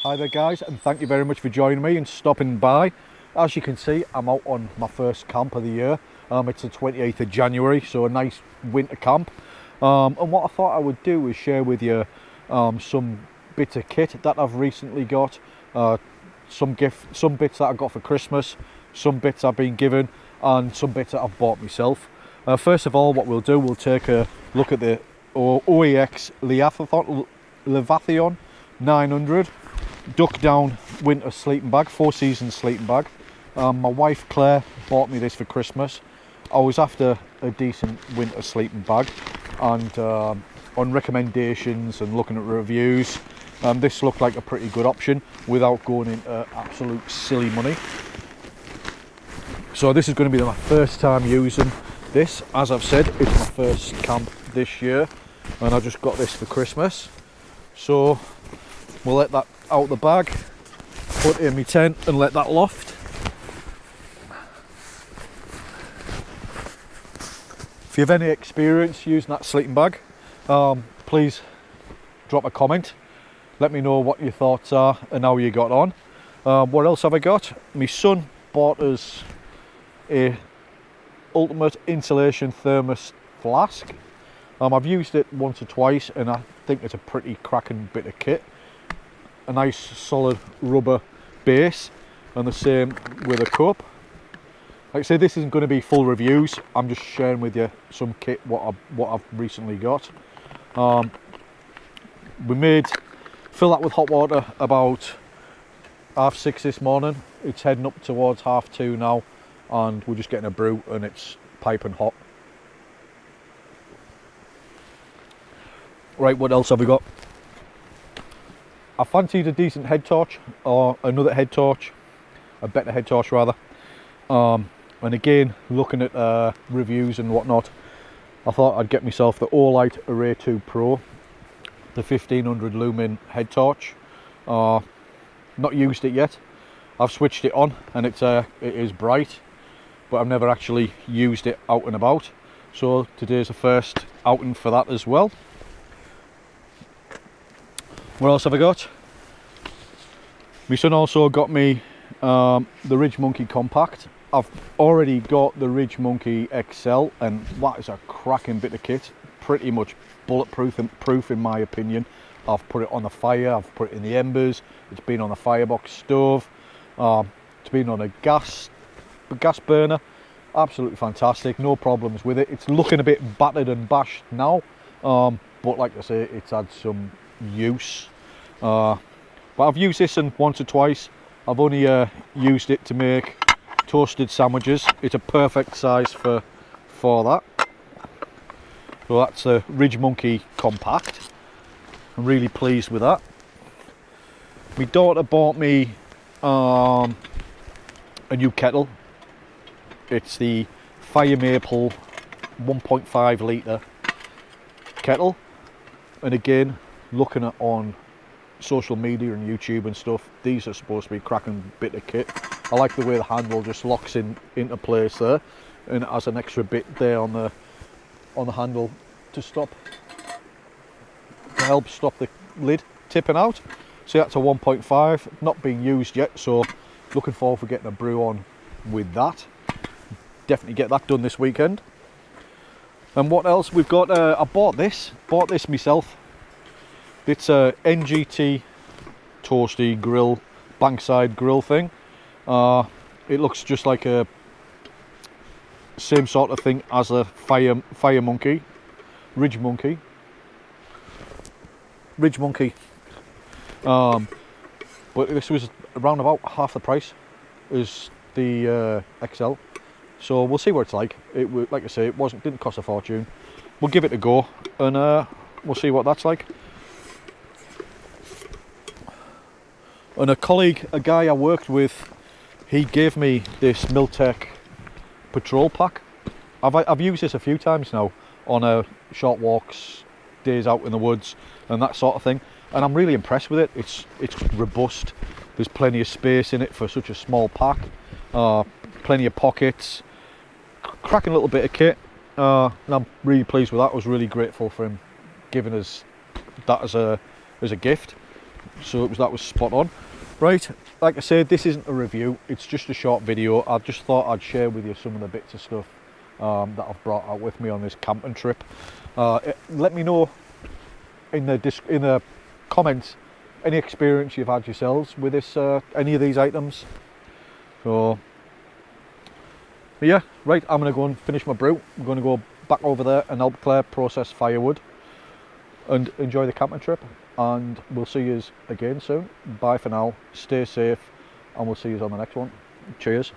Hi there guys, and thank you very much for joining me and stopping by. As you can see, I'm out on my first camp of the year. It's the 28th of January, so a nice winter camp. And what I thought I would do is share with you some bits of kit that I've recently got, some bits that I got for Christmas, some bits I've been given, and some bits that I've bought myself. First of all, what we'll do, we'll take a look at the OEX Leviathan 900 duck down winter sleeping bag, 4 season sleeping bag. My wife Claire bought me this for Christmas. I was after a decent winter sleeping bag, and on recommendations and looking at reviews, this looked like a pretty good option without going into absolute silly money. So this is going to be my first time using this. As I've said, it's my first camp this year, and I just got this for Christmas. So we'll let that out the bag, put it in my tent and let that loft. If you have any experience using that sleeping bag, please drop a comment. Let me know what your thoughts are and how you got on. What else have I got? My son bought us a ultimate insulation thermos flask. I've used it once or twice and I think it's a pretty cracking bit of kit. A nice solid rubber base, and the same with a cup. Like I say, this isn't going to be full reviews, I'm just sharing with you some kit what I've recently got. Fill that with hot water about 6:30 this morning. It's heading up towards 2:30 now, and we're just getting a brew and it's piping hot. Right, what else have we got? I fancied a decent head torch, or another head torch, a better head torch rather. And again, looking at reviews and whatnot, I thought I'd get myself the Olight Array 2 Pro, the 1500 lumen head torch. Not used it yet. I've switched it on and it is bright, but I've never actually used it out and about. So today's the first outing for that as well. What else have I got? My son also got me the Ridge Monkey Compact. I've already got the Ridge Monkey XL, and that is a cracking bit of kit. Pretty much bulletproof in my opinion. I've put it on the fire, I've put it in the embers, it's been on the firebox stove, it's been on a gas burner. Absolutely fantastic, no problems with it. It's looking a bit battered and bashed now, but like I say, it's had some use. But I've used this once or twice. I've only used it to make toasted sandwiches. It's a perfect size for that. So that's a Ridge Monkey Compact. I'm really pleased with that. My daughter bought me a new kettle. It's the firemaple 1.5 litre kettle, and again, looking at on social media and YouTube and stuff, these are supposed to be a cracking bit of kit. I like the way the handle just locks into place there, and it has an extra bit there on the handle to help stop the lid tipping out. So that's a 1.5, not being used yet, so looking forward for getting a brew on with that. Definitely get that done this weekend. And what else we've got? I bought this myself. It's a NGT toasty grill, bankside grill thing. It looks just like a same sort of thing as a Fire Monkey, Ridge Monkey. But this was around about half the price as the XL. So we'll see what it's like. Like I say, didn't cost a fortune. We'll give it a go, and we'll see what that's like. And a guy I worked with, he gave me this Miltech patrol pack. I've used this a few times now on short walks, days out in the woods and that sort of thing, and I'm really impressed with it. It's robust. There's plenty of space in it for such a small pack. Plenty of pockets. Cracking little bit of kit. And I'm really pleased with that. I was really grateful for him giving us that as a gift. so that was spot on. Right, like I said, this isn't a review, it's just a short video. I just thought I'd share with you some of the bits of stuff that I've brought out with me on this camping trip. Let me know in the comments any experience you've had yourselves with this, any of these items. So, but yeah, right, I'm going to go and finish my brew. I'm going to go back over there and help Claire process firewood and enjoy the camping trip, and we'll see you again soon. Bye for now, stay safe, and we'll see you on the next one. Cheers.